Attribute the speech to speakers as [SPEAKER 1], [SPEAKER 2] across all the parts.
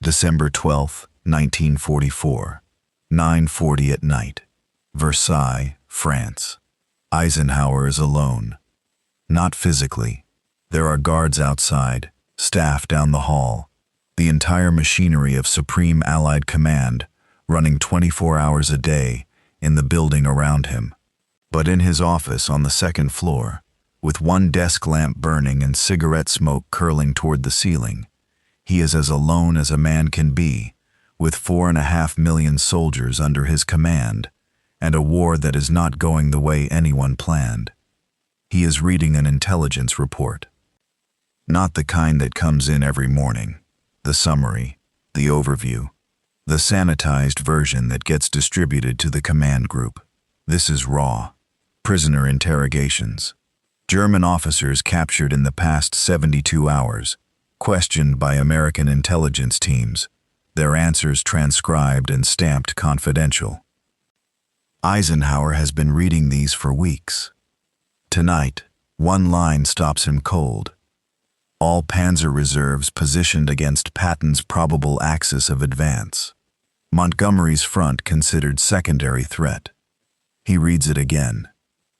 [SPEAKER 1] December 12, 1944, 9:40 at night. Versailles, France. Eisenhower is alone. Not physically. There are guards outside, staff down the hall, the entire machinery of Supreme Allied Command running 24 hours a day in the building around him. But in his office on the second floor, with one desk lamp burning and cigarette smoke curling toward the ceiling, he is as alone as a man can be, with 4.5 million soldiers under his command, and a war that is not going the way anyone planned. He is reading an intelligence report. Not the kind that comes in every morning, the summary, the overview, the sanitized version that gets distributed to the command group. This is raw. Prisoner interrogations. German officers captured in the past 72 hours, questioned by American intelligence teams, their answers transcribed and stamped confidential. Eisenhower has been reading these for weeks. Tonight, one line stops him cold. All Panzer reserves positioned against Patton's probable axis of advance. Montgomery's front considered secondary threat. He reads it again,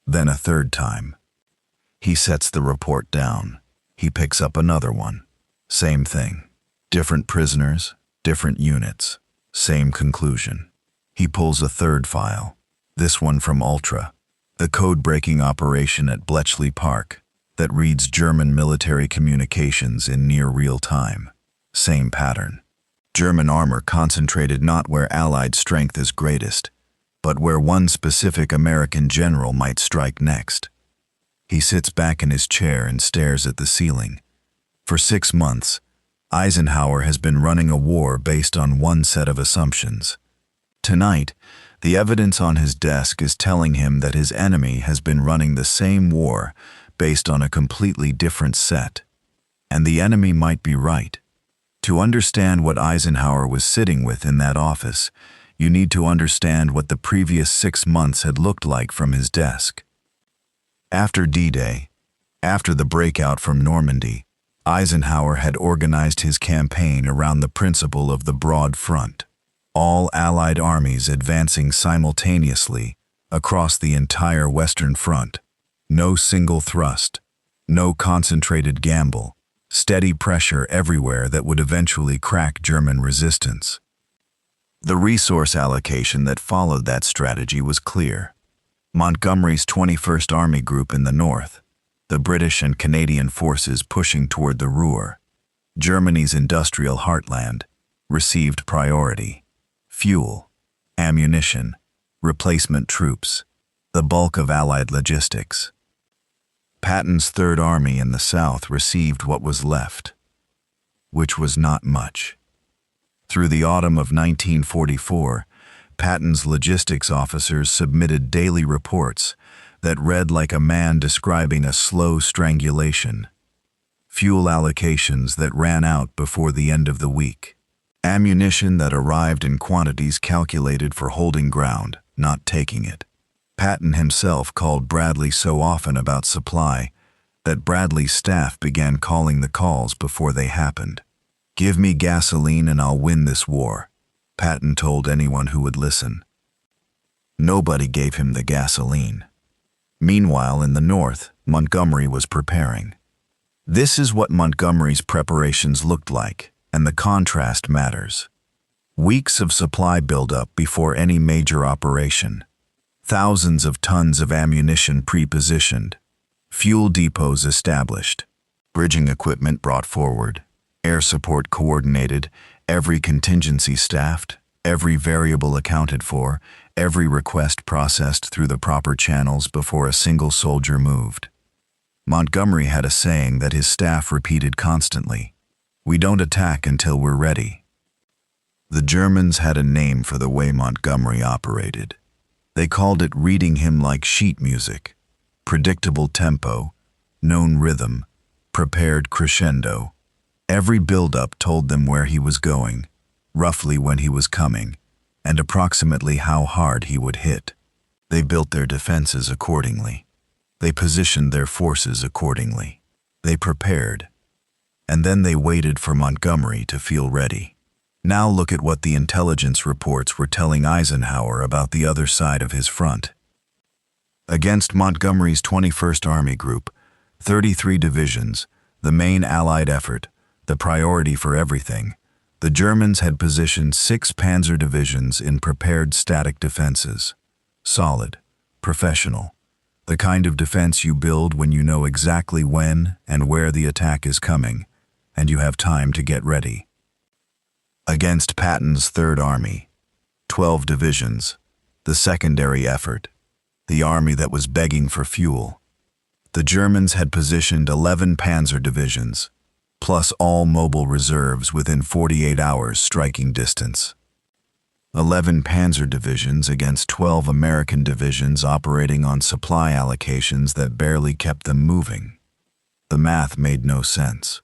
[SPEAKER 1] then a third time. He sets the report down. He picks up another one. Same thing. Different prisoners, different units. Same conclusion. He pulls a third file. This one from Ultra, the code-breaking operation at Bletchley Park that reads German military communications in near real time. Same pattern. German armor concentrated not where Allied strength is greatest, but where one specific American general might strike next. He sits back in his chair and stares at the ceiling. For 6 months, Eisenhower has been running a war based on one set of assumptions. Tonight, the evidence on his desk is telling him that his enemy has been running the same war based on a completely different set. And the enemy might be right. To understand what Eisenhower was sitting with in that office, you need to understand what the previous 6 months had looked like from his desk. After D-Day, after the breakout from Normandy, Eisenhower had organized his campaign around the principle of the broad front. All Allied armies advancing simultaneously across the entire Western Front. No single thrust, no concentrated gamble, steady pressure everywhere that would eventually crack German resistance. The resource allocation that followed that strategy was clear. Montgomery's 21st Army Group in the north, the British and Canadian forces pushing toward the Ruhr, Germany's industrial heartland, received priority. Fuel, ammunition, replacement troops, the bulk of Allied logistics. Patton's Third Army in the south received what was left, which was not much. Through the autumn of 1944, Patton's logistics officers submitted daily reports that read like a man describing a slow strangulation. Fuel allocations that ran out before the end of the week. Ammunition that arrived in quantities calculated for holding ground, not taking it. Patton himself called Bradley so often about supply that Bradley's staff began calling the calls before they happened. "Give me gasoline and I'll win this war," Patton told anyone who would listen. Nobody gave him the gasoline. Meanwhile, in the north, Montgomery was preparing. This is what Montgomery's preparations looked like, and the contrast matters. Weeks of supply buildup before any major operation. Thousands of tons of ammunition pre-positioned. Fuel depots established. Bridging equipment brought forward. Air support coordinated. Every contingency staffed. Every variable accounted for. Every request processed through the proper channels before a single soldier moved. Montgomery had a saying that his staff repeated constantly. "We don't attack until we're ready." The Germans had a name for the way Montgomery operated. They called it reading him like sheet music. Predictable tempo, known rhythm, prepared crescendo. Every build-up told them where he was going, roughly when he was coming, and approximately how hard he would hit. They built their defenses accordingly. They positioned their forces accordingly. They prepared. And then they waited for Montgomery to feel ready. Now look at what the intelligence reports were telling Eisenhower about the other side of his front. Against Montgomery's 21st Army Group, 33 divisions, the main Allied effort, the priority for everything, the Germans had positioned 6 Panzer divisions in prepared static defenses. Solid, professional, the kind of defense you build when you know exactly when and where the attack is coming, and you have time to get ready. Against Patton's Third Army, 12 divisions, the secondary effort, the army that was begging for fuel. The Germans had positioned 11 Panzer divisions, plus all mobile reserves within 48 hours striking distance. 11 Panzer divisions against 12 American divisions operating on supply allocations that barely kept them moving. The math made no sense.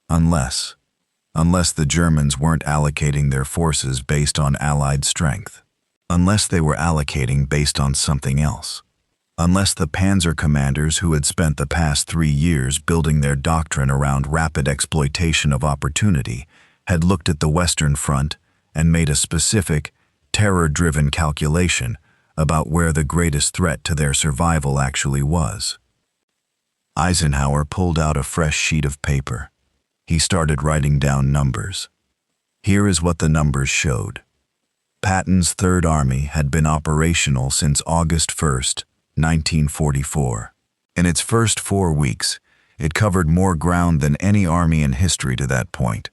[SPEAKER 1] Unless the Germans weren't allocating their forces based on Allied strength. Unless they were allocating based on something else. Unless the Panzer commanders who had spent the past 3 years building their doctrine around rapid exploitation of opportunity had looked at the Western Front and made a specific, terror-driven calculation about where the greatest threat to their survival actually was. Eisenhower pulled out a fresh sheet of paper. He started writing down numbers. Here is what the numbers showed. Patton's Third Army had been operational since August 1st, 1944. In its first 4 weeks, it covered more ground than any army in history to that point.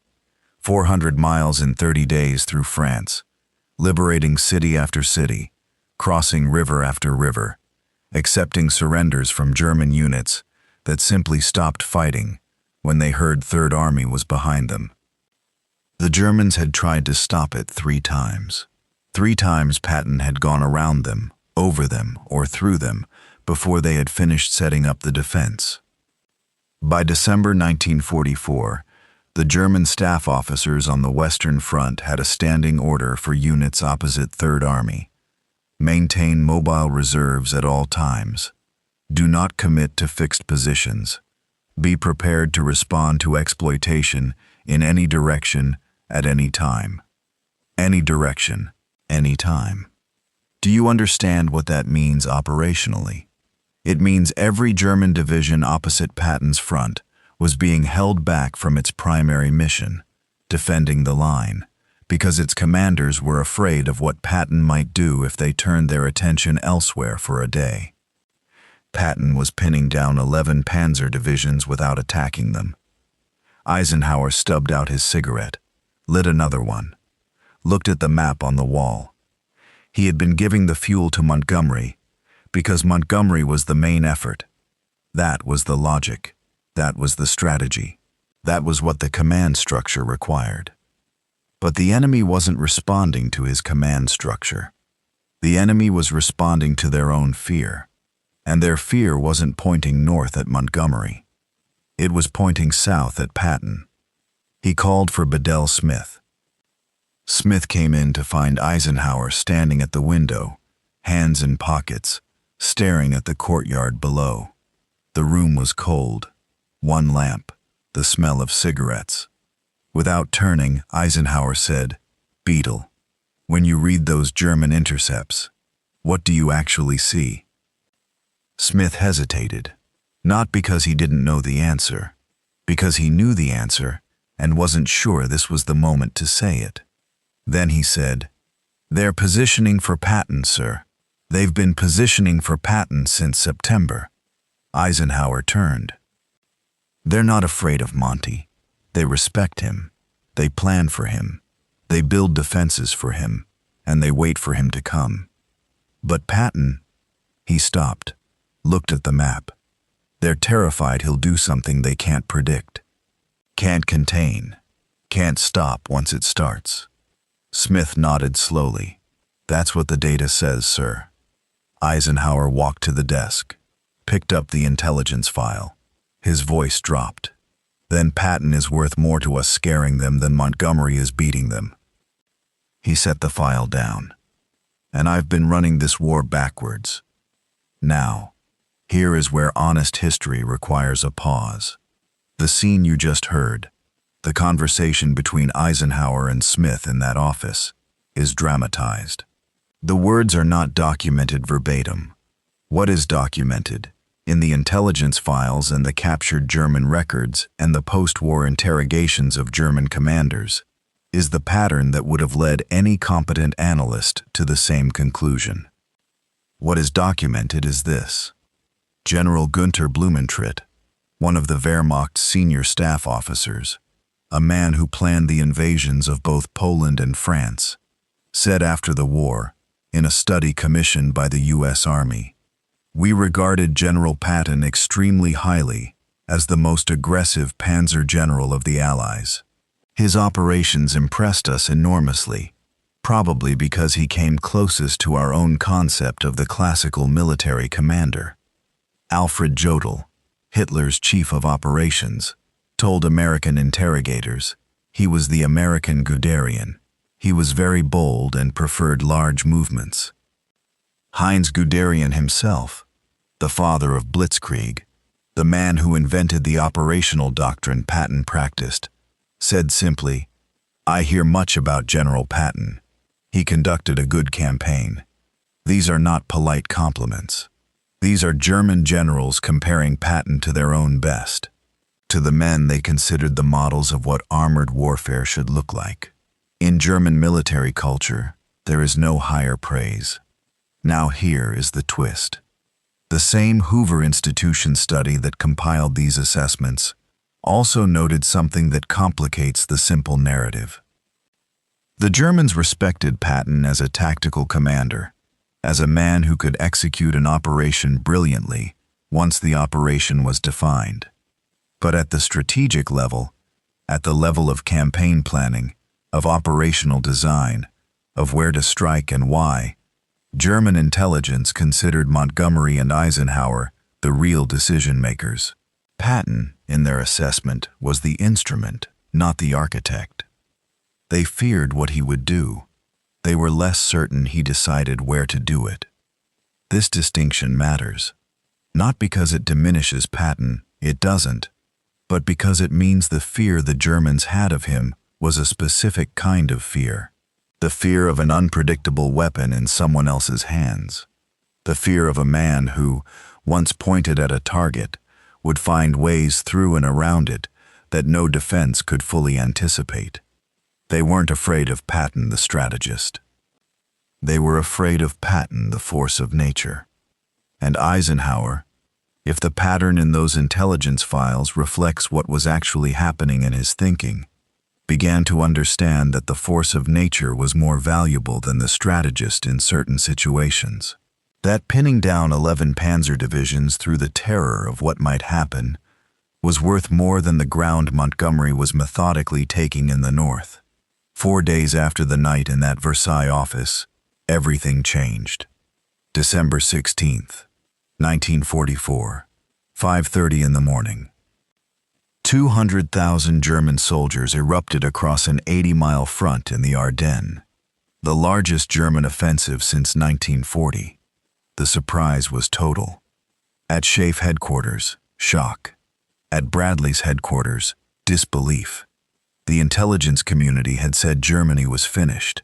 [SPEAKER 1] 400 miles in 30 days through France, liberating city after city, crossing river after river, accepting surrenders from German units that simply stopped fighting when they heard Third Army was behind them. The Germans had tried to stop it 3 times. 3 times Patton had gone around them, over them, or through them before they had finished setting up the defense. By December 1944, the German staff officers on the Western Front had a standing order for units opposite Third Army. Maintain mobile reserves at all times. Do not commit to fixed positions. Be prepared to respond to exploitation in any direction at any time. Any direction, any time. Do you understand what that means operationally? It means every German division opposite Patton's front was being held back from its primary mission, defending the line, because its commanders were afraid of what Patton might do if they turned their attention elsewhere for a day. Patton was pinning down 11 Panzer divisions without attacking them. Eisenhower stubbed out his cigarette, lit another one, looked at the map on the wall. He had been giving the fuel to Montgomery because Montgomery was the main effort. That was the logic. That was the strategy. That was what the command structure required. But the enemy wasn't responding to his command structure. The enemy was responding to their own fear. And their fear wasn't pointing north at Montgomery. It was pointing south at Patton. He called for Bedell Smith. Smith came in to find Eisenhower standing at the window, hands in pockets, staring at the courtyard below. The room was cold. 1 lamp, the smell of cigarettes. Without turning, Eisenhower said, "Beetle, when you read those German intercepts, what do you actually see?" Smith hesitated, not because he didn't know the answer, because he knew the answer and wasn't sure this was the moment to say it. Then he said, "They're positioning for Patton, sir. They've been positioning for Patton since September." Eisenhower turned. "They're not afraid of Monty. They respect him. They plan for him. They build defenses for him, and they wait for him to come. But Patton," he stopped, looked at the map. "They're terrified he'll do something they can't predict. Can't contain. Can't stop once it starts." Smith nodded slowly. "That's what the data says, sir." Eisenhower walked to the desk, picked up the intelligence file. His voice dropped. "Then Patton is worth more to us scaring them than Montgomery is beating them." He set the file down. "And I've been running this war backwards. Now, here is where honest history requires a pause. The scene you just heard, The conversation between Eisenhower and Smith in that office is dramatized. The words are not documented verbatim. What is documented, in the intelligence files and the captured German records and the post-war interrogations of German commanders, is the pattern that would have led any competent analyst to the same conclusion. What is documented is this. General Günther Blumentritt, one of the Wehrmacht's senior staff officers, a man who planned the invasions of both Poland and France, said after the war, in a study commissioned by the U.S. Army, "We regarded General Patton extremely highly as the most aggressive panzer general of the Allies. His operations impressed us enormously, probably because he came closest to our own concept of the classical military commander." Alfred Jodl, Hitler's chief of operations, told American interrogators he was the American Guderian. He was very bold and preferred large movements. Heinz Guderian himself, the father of Blitzkrieg, the man who invented the operational doctrine Patton practiced, said simply, "I hear much about General Patton. He conducted a good campaign." These are not polite compliments. These are German generals comparing Patton to their own best, to the men they considered the models of what armored warfare should look like. In German military culture, there is no higher praise. Now here is the twist. The same Hoover Institution study that compiled these assessments also noted something that complicates the simple narrative. The Germans respected Patton as a tactical commander, as a man who could execute an operation brilliantly once the operation was defined. But at the strategic level, at the level of campaign planning, of operational design, of where to strike and why, German intelligence considered Montgomery and Eisenhower the real decision-makers. Patton, in their assessment, was the instrument, not the architect. They feared what he would do. They were less certain he decided where to do it. This distinction matters. Not because it diminishes Patton, it doesn't, but because it means the fear the Germans had of him was a specific kind of fear. The fear of an unpredictable weapon in someone else's hands. The fear of a man who, once pointed at a target, would find ways through and around it that no defense could fully anticipate. They weren't afraid of Patton the strategist. They were afraid of Patton the force of nature. And Eisenhower, if the pattern in those intelligence files reflects what was actually happening in his thinking, began to understand that the force of nature was more valuable than the strategist in certain situations. That pinning down 11 panzer divisions through the terror of what might happen was worth more than the ground Montgomery was methodically taking in the north. 4 days after the night in that Versailles office, everything changed. December 16th, 1944, 5:30 in the morning. 200,000 German soldiers erupted across an 80-mile front in the Ardennes, the largest German offensive since 1940. The surprise was total. At SHAEF headquarters, shock. At Bradley's headquarters, disbelief. The intelligence community had said Germany was finished.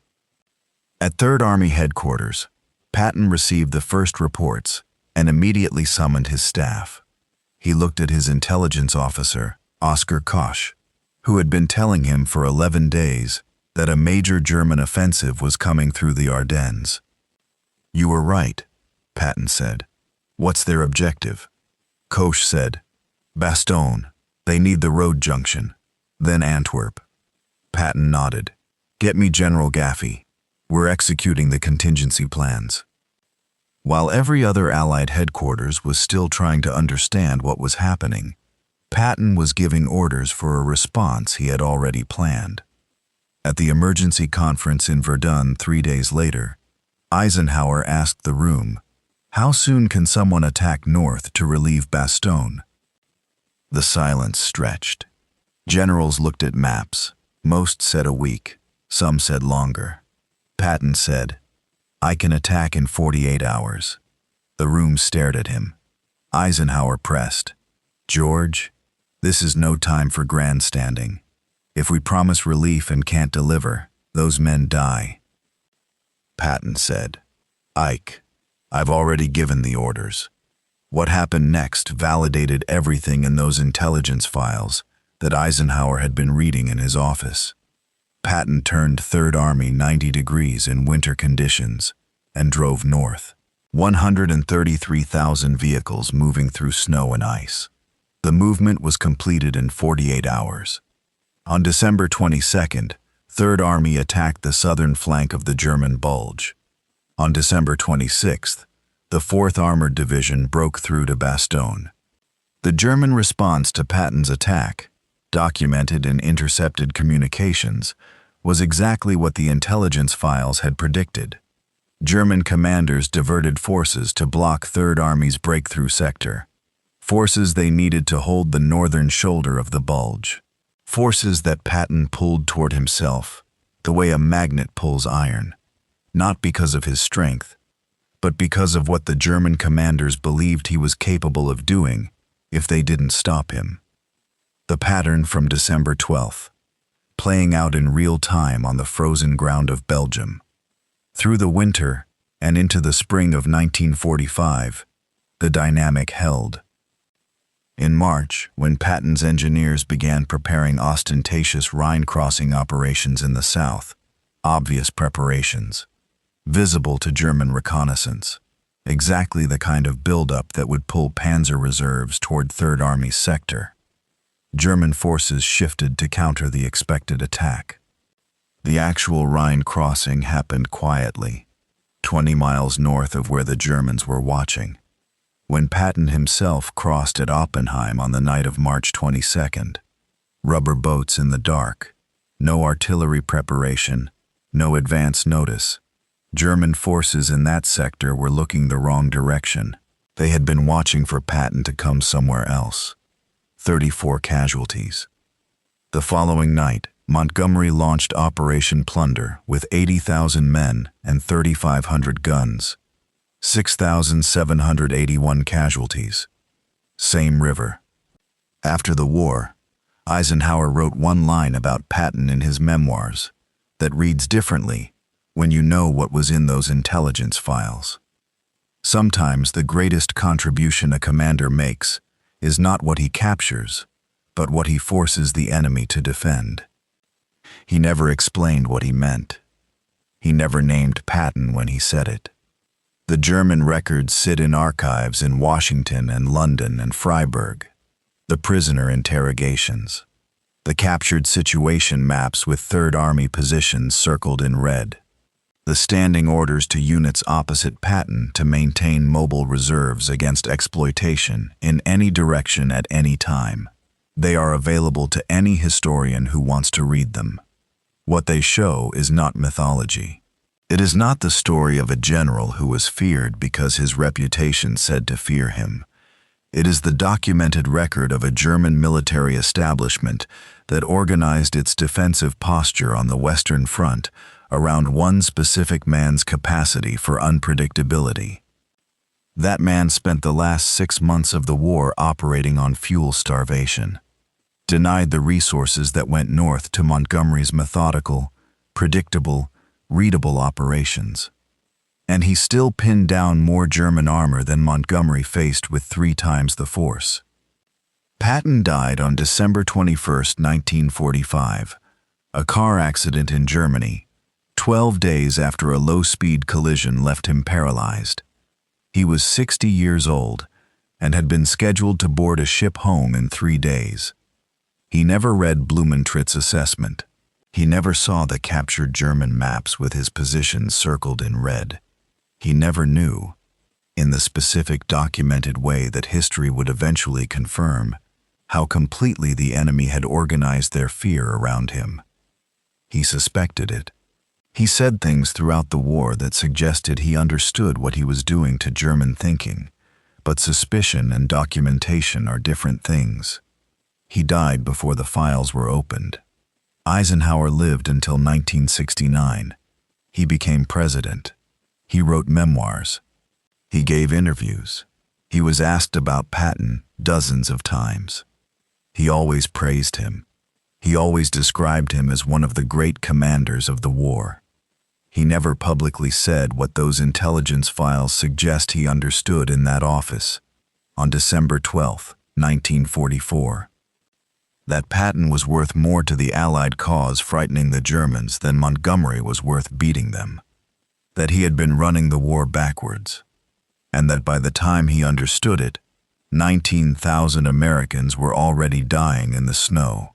[SPEAKER 1] At Third Army headquarters, Patton received the first reports and immediately summoned his staff. He looked at his intelligence officer, Oskar Kosch, who had been telling him for 11 days that a major German offensive was coming through the Ardennes. "You were right," Patton said. "What's their objective?" Kosch said, "Bastogne. They need the road junction. Then Antwerp." Patton nodded. "Get me General Gaffey. We're executing the contingency plans." While every other Allied headquarters was still trying to understand what was happening, Patton was giving orders for a response he had already planned. At the emergency conference in Verdun 3 days later, Eisenhower asked the room, "How soon can someone attack north to relieve Bastogne?" The silence stretched. Generals looked at maps. Most said a week, some said longer. Patton said, "I can attack in 48 hours. The room stared at him. Eisenhower pressed, "George, this is no time for grandstanding. If we promise relief and can't deliver, those men die. Patton said, "Ike, I've already given the orders." What happened next validated everything in those intelligence files that Eisenhower had been reading in his office. Patton turned Third Army 90 degrees in winter conditions and drove north. 133,000 vehicles moving through snow and ice. The movement was completed in 48 hours. On December 22nd, Third Army attacked the southern flank of the German Bulge. On December 26th, the 4th Armored Division broke through to Bastogne. The German response to Patton's attack, documented in intercepted communications, was exactly what the intelligence files had predicted. German commanders diverted forces to block Third Army's breakthrough sector, forces they needed to hold the northern shoulder of the Bulge, forces that Patton pulled toward himself, the way a magnet pulls iron, not because of his strength, but because of what the German commanders believed he was capable of doing if they didn't stop him. The pattern from December 12th, playing out in real time on the frozen ground of Belgium. Through the winter and into the spring of 1945, the dynamic held. In March, when Patton's engineers began preparing ostentatious Rhine crossing operations in the south, obvious preparations, visible to German reconnaissance, exactly the kind of buildup that would pull panzer reserves toward Third Army's sector, German forces shifted to counter the expected attack. The actual Rhine crossing happened quietly, 20 miles north of where the Germans were watching. When Patton himself crossed at Oppenheim on the night of March 22nd, rubber boats in the dark, no artillery preparation, no advance notice. German forces in that sector were looking the wrong direction. They had been watching for Patton to come somewhere else. 34 casualties. The following night, Montgomery launched Operation Plunder with 80,000 men and 3,500 guns. 6,781 casualties. Same river. After the war, Eisenhower wrote one line about Patton in his memoirs that reads differently when you know what was in those intelligence files. Sometimes the greatest contribution a commander makes is not what he captures, but what he forces the enemy to defend. He never explained what he meant. He never named Patton when he said it. The German records sit in archives in Washington and London and Freiburg. The prisoner interrogations. The captured situation maps with Third Army positions circled in red. The standing orders to units opposite Patton to maintain mobile reserves against exploitation in any direction at any time. They are available to any historian who wants to read them. What they show is not mythology. It is not the story of a general who was feared because his reputation said to fear him. It is the documented record of a German military establishment that organized its defensive posture on the Western Front around one specific man's capacity for unpredictability. That man spent the last 6 months of the war operating on fuel starvation, denied the resources that went north to Montgomery's methodical, predictable, readable operations. And he still pinned down more German armor than Montgomery faced with 3 times the force. Patton died on December 21, 1945, a car accident in Germany, 12 days after a low-speed collision left him paralyzed. He was 60 years old and had been scheduled to board a ship home in 3 days. He never read Blumentrit's assessment. He never saw the captured German maps with his positions circled in red. He never knew, in the specific documented way that history would eventually confirm, how completely the enemy had organized their fear around him. He suspected it. He said things throughout the war that suggested he understood what he was doing to German thinking, but suspicion and documentation are different things. He died before the files were opened. Eisenhower lived until 1969. He became president. He wrote memoirs. He gave interviews. He was asked about Patton dozens of times. He always praised him. He always described him as one of the great commanders of the war. He never publicly said what those intelligence files suggest he understood in that office, on December 12, 1944. That Patton was worth more to the Allied cause frightening the Germans than Montgomery was worth beating them. That he had been running the war backwards. And that by the time he understood it, 19,000 Americans were already dying in the snow.